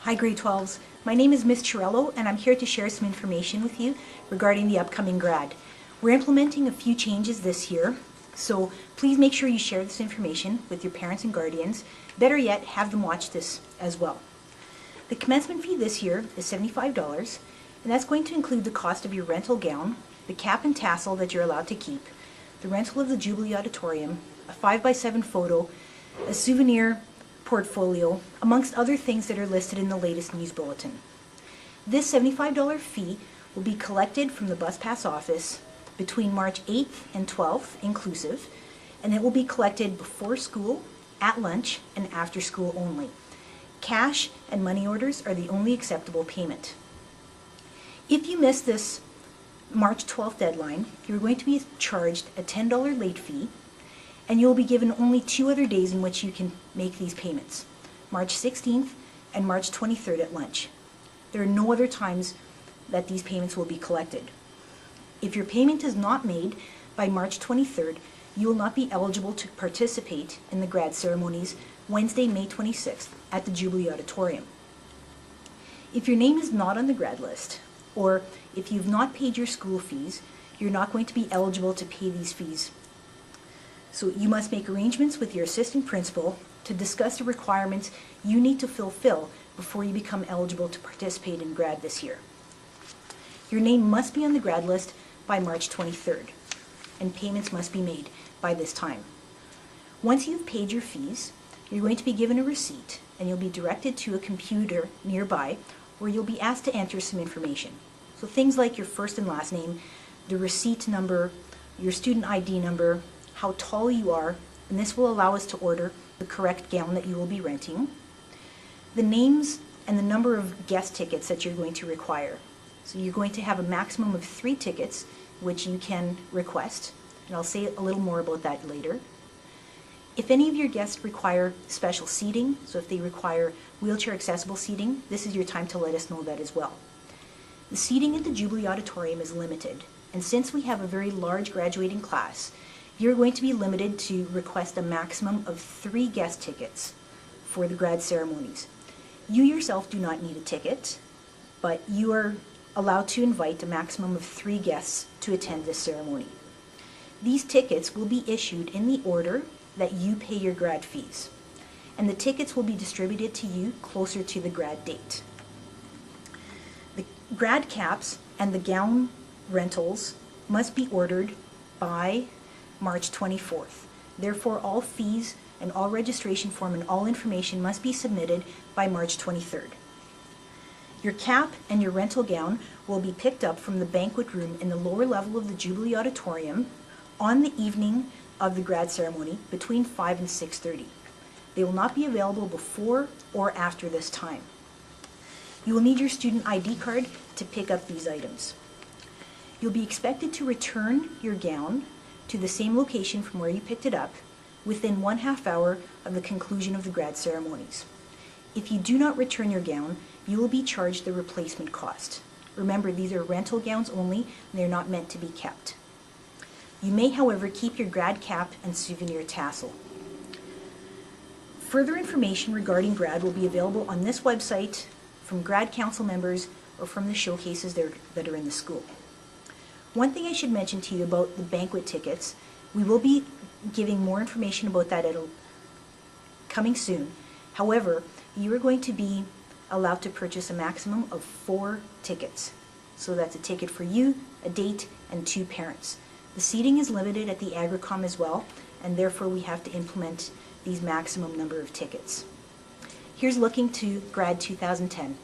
Hi grade 12s, my name is Ms. Chirello and I'm here to share some information with you regarding the upcoming grad. We're implementing a few changes this year, so please make sure you share this information with your parents and guardians. Better yet, have them watch this as well. The commencement fee this year is $75, and that's going to include the cost of your rental gown, the cap and tassel that you're allowed to keep, the rental of the Jubilee Auditorium, a 5x7 photo, a souvenir portfolio, amongst other things that are listed in the latest news bulletin. This $75 fee will be collected from the bus pass office between March 8th and 12th inclusive, and it will be collected before school, at lunch, and after school only. Cash and money orders are the only acceptable payment. If you miss this March 12th deadline, you're going to be charged a $10 late fee, and you'll be given only 2 other days in which you can make these payments, March 16th and March 23rd at lunch. There are no other times that these payments will be collected. If your payment is not made by March 23rd, you will not be eligible to participate in the grad ceremonies Wednesday, May 26th at the Jubilee Auditorium. If your name is not on the grad list, or if you've not paid your school fees, you're not going to be eligible to pay these fees. So you must make arrangements with your assistant principal to discuss the requirements you need to fulfill before you become eligible to participate in grad this year. Your name must be on the grad list by March 23rd, and payments must be made by this time. Once you've paid your fees, you're going to be given a receipt, and you'll be directed to a computer nearby where you'll be asked to enter some information. So things like your first and last name, the receipt number, your student ID number, how tall you are, and this will allow us to order the correct gown that you will be renting, the names and the number of guest tickets that you're going to require. So you're going to have a maximum of 3 tickets which you can request, and I'll say a little more about that later. If any of your guests require special seating, so if they require wheelchair accessible seating, this is your time to let us know that as well. The seating at the Jubilee Auditorium is limited, and since we have a very large graduating class, you're going to be limited to request a maximum of 3 guest tickets for the grad ceremonies. You yourself do not need a ticket, but you are allowed to invite a maximum of 3 guests to attend this ceremony. These tickets will be issued in the order that you pay your grad fees, and the tickets will be distributed to you closer to the grad date. The grad caps and the gown rentals must be ordered by March 24th. Therefore, all fees and all registration form and all information must be submitted by March 23rd. Your cap and your rental gown will be picked up from the banquet room in the lower level of the Jubilee Auditorium on the evening of the grad ceremony between 5 and 6:30. They will not be available before or after this time. You will need your student ID card to pick up these items. You'll be expected to return your gown to the same location from where you picked it up within 1/2 hour of the conclusion of the grad ceremonies. If you do not return your gown, you will be charged the replacement cost. Remember, these are rental gowns only, and they're not meant to be kept. You may, however, keep your grad cap and souvenir tassel. Further information regarding grad will be available on this website from grad council members or from the showcases that are in the school. One thing I should mention to you about the banquet tickets, we will be giving more information about that coming soon. However, you are going to be allowed to purchase a maximum of 4 tickets. So that's a ticket for you, a date, and 2 parents. The seating is limited at the Agricom as well, and therefore we have to implement these maximum number of tickets. Here's looking to grad 2010.